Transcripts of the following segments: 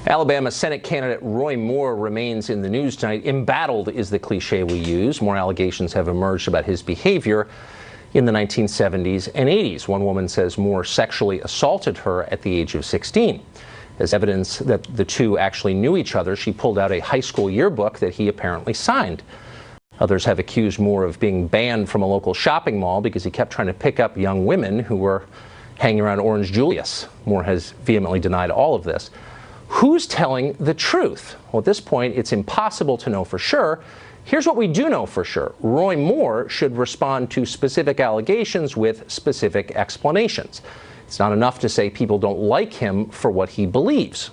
Alabama Senate candidate Roy Moore remains in the news tonight. Embattled is the cliche we use. More allegations have emerged about his behavior in the 1970s and 80s. One woman says Moore sexually assaulted her at the age of 16. As evidence that the two actually knew each other, she pulled out a high school yearbook that he apparently signed. Others have accused Moore of being banned from a local shopping mall because he kept trying to pick up young women who were hanging around Orange Julius. Moore has vehemently denied all of this. Who's telling the truth? Well, at this point, it's impossible to know for sure. Here's what we do know for sure. Roy Moore should respond to specific allegations with specific explanations. It's not enough to say people don't like him for what he believes.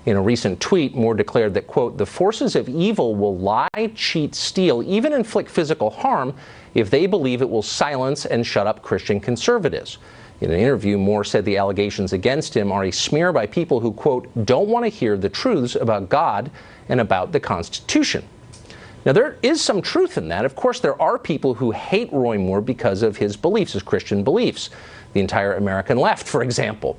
In a recent tweet, Moore declared that, quote, "The forces of evil will lie, cheat, steal, even inflict physical harm if they believe it will silence and shut up Christian conservatives." In an interview, Moore said the allegations against him are a smear by people who, quote, "don't want to hear the truths about God and about the Constitution." Now, there is some truth in that. Of course, there are people who hate Roy Moore because of his beliefs, his Christian beliefs. The entire American left, for example.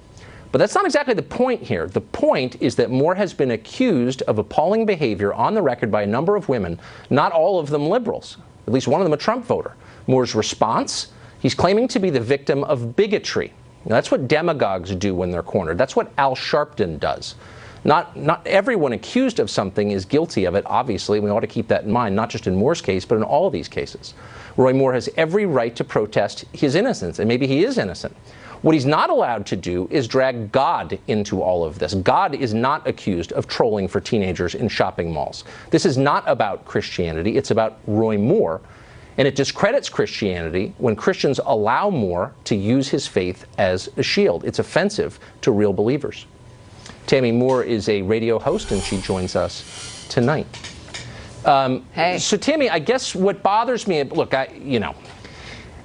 But that's not exactly the point here. The point is that Moore has been accused of appalling behavior on the record by a number of women, not all of them liberals, at least one of them a Trump voter. Moore's response? He's claiming to be the victim of bigotry. Now, that's what demagogues do when they're cornered. That's what Al Sharpton does. Not everyone accused of something is guilty of it, obviously. We ought to keep that in mind, not just in Moore's case, but in all of these cases. Roy Moore has every right to protest his innocence, and maybe he is innocent. What he's not allowed to do is drag God into all of this. God is not accused of trolling for teenagers in shopping malls. This is not about Christianity. It's about Roy Moore. And it discredits Christianity when Christians allow Moore to use his faith as a shield. It's offensive to real believers. Tammy Moore is a radio host, and she joins us tonight. Hey. So, Tammy, I guess what bothers me, look,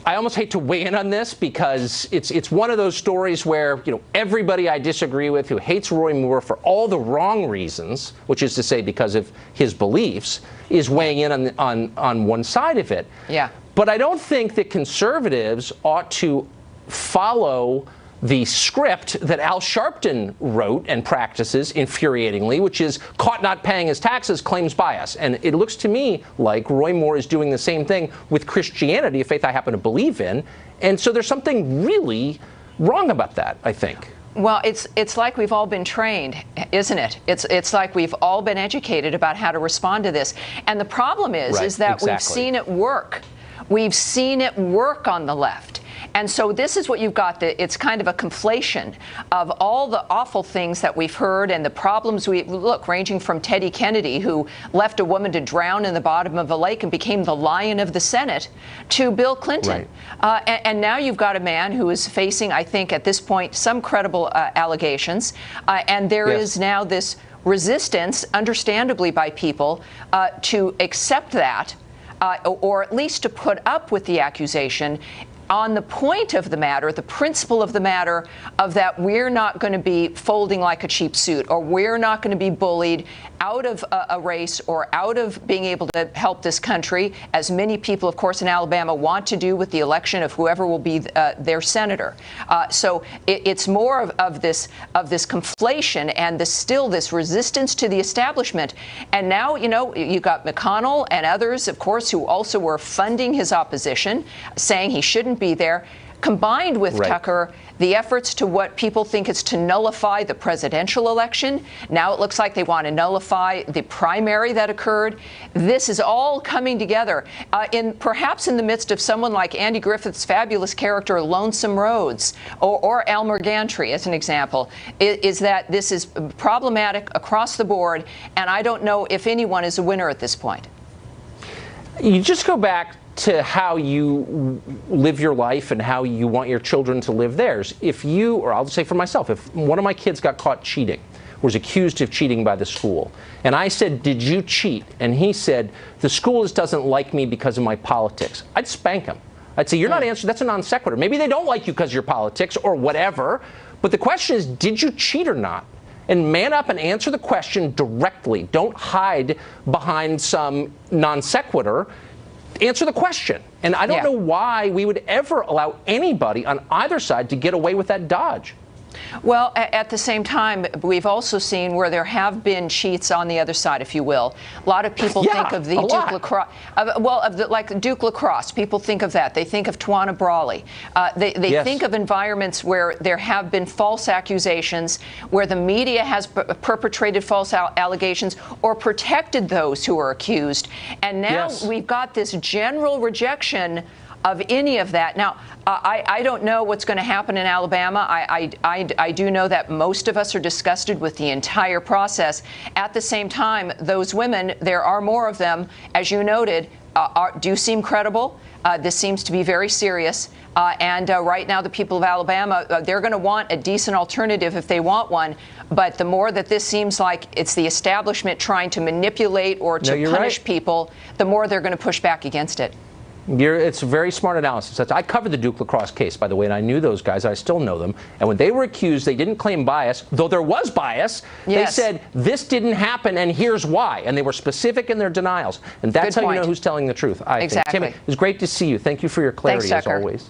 I almost hate to weigh in on this because it's one of those stories where, everybody I disagree with who hates Roy Moore for all the wrong reasons, which is to say because of his beliefs, is weighing in on one side of it. Yeah. But I don't think that conservatives ought to follow the script that Al Sharpton wrote and practices infuriatingly, which is caught not paying his taxes, claims bias. And it looks to me like Roy Moore is doing the same thing with Christianity, a faith I happen to believe in. And so there's something really wrong about that, I think. Well, it's like we've all been trained, isn't it? It's like we've all been educated about how to respond to this. And the problem is that exactly. We've seen it work. We've seen it work on the left. And so this is what you've got. It's kind of a conflation of all the awful things that we've heard and the problems ranging from Teddy Kennedy, who left a woman to drown in the bottom of a lake and became the lion of the Senate, to Bill Clinton. Right. And now you've got a man who is facing, I think, at this point, some credible allegations. And there is now this resistance, understandably by people, to accept that, or at least to put up with the accusation on the point of the matter, the principle of the matter of that we're not going to be folding like a cheap suit, or we're not going to be bullied out of a race or out of being able to help this country, as many people, of course, in Alabama want to do with the election of whoever will be their senator. So it's more of this conflation and still this resistance to the establishment. And now, you've got McConnell and others, of course, who also were funding his opposition, saying he shouldn't be there, combined with Tucker, the efforts to what people think is to nullify the presidential election. Now it looks like they want to nullify the primary that occurred. This is all coming together perhaps in the midst of someone like Andy Griffith's fabulous character Lonesome Rhodes, or Elmer Gantry as an example, is that this is problematic across the board, and I don't know if anyone is a winner at this point. You just go back to how you live your life and how you want your children to live theirs. If you, or I'll just say for myself, if one of my kids got caught cheating, was accused of cheating by the school, and I said, "Did you cheat?" and he said, "The school just doesn't like me because of my politics," I'd spank him. I'd say, "You're not answering, that's a non sequitur. Maybe they don't like you because of your politics or whatever, but the question is, did you cheat or not? And man up and answer the question directly. Don't hide behind some non sequitur. Answer the question." And I don't know why we would ever allow anybody on either side to get away with that dodge. Well, at the same time, we've also seen where there have been cheats on the other side, if you will. A lot of people think of the Duke lacrosse, like Duke lacrosse. People think of that. They think of Tawana Brawley. They think of environments where there have been false accusations, where the media has perpetrated false allegations or protected those who are accused. And now we've got this general rejection of any of that. Now, I don't know what's going to happen in Alabama. I do know that most of us are disgusted with the entire process. At the same time, those women, there are more of them, as you noted, do seem credible. This seems to be very serious. And right now, the people of Alabama, they're going to want a decent alternative if they want one. But the more that this seems like it's the establishment trying to manipulate or to punish people, the more they're going to push back against it. It's a very smart analysis. I covered the Duke lacrosse case, by the way, and I knew those guys. I still know them. And when they were accused, they didn't claim bias, though there was bias. They said, this didn't happen, and here's why. And they were specific in their denials. And that's how you know who's telling the truth, I think. Tim, it was great to see you. Thank you for your clarity, as always.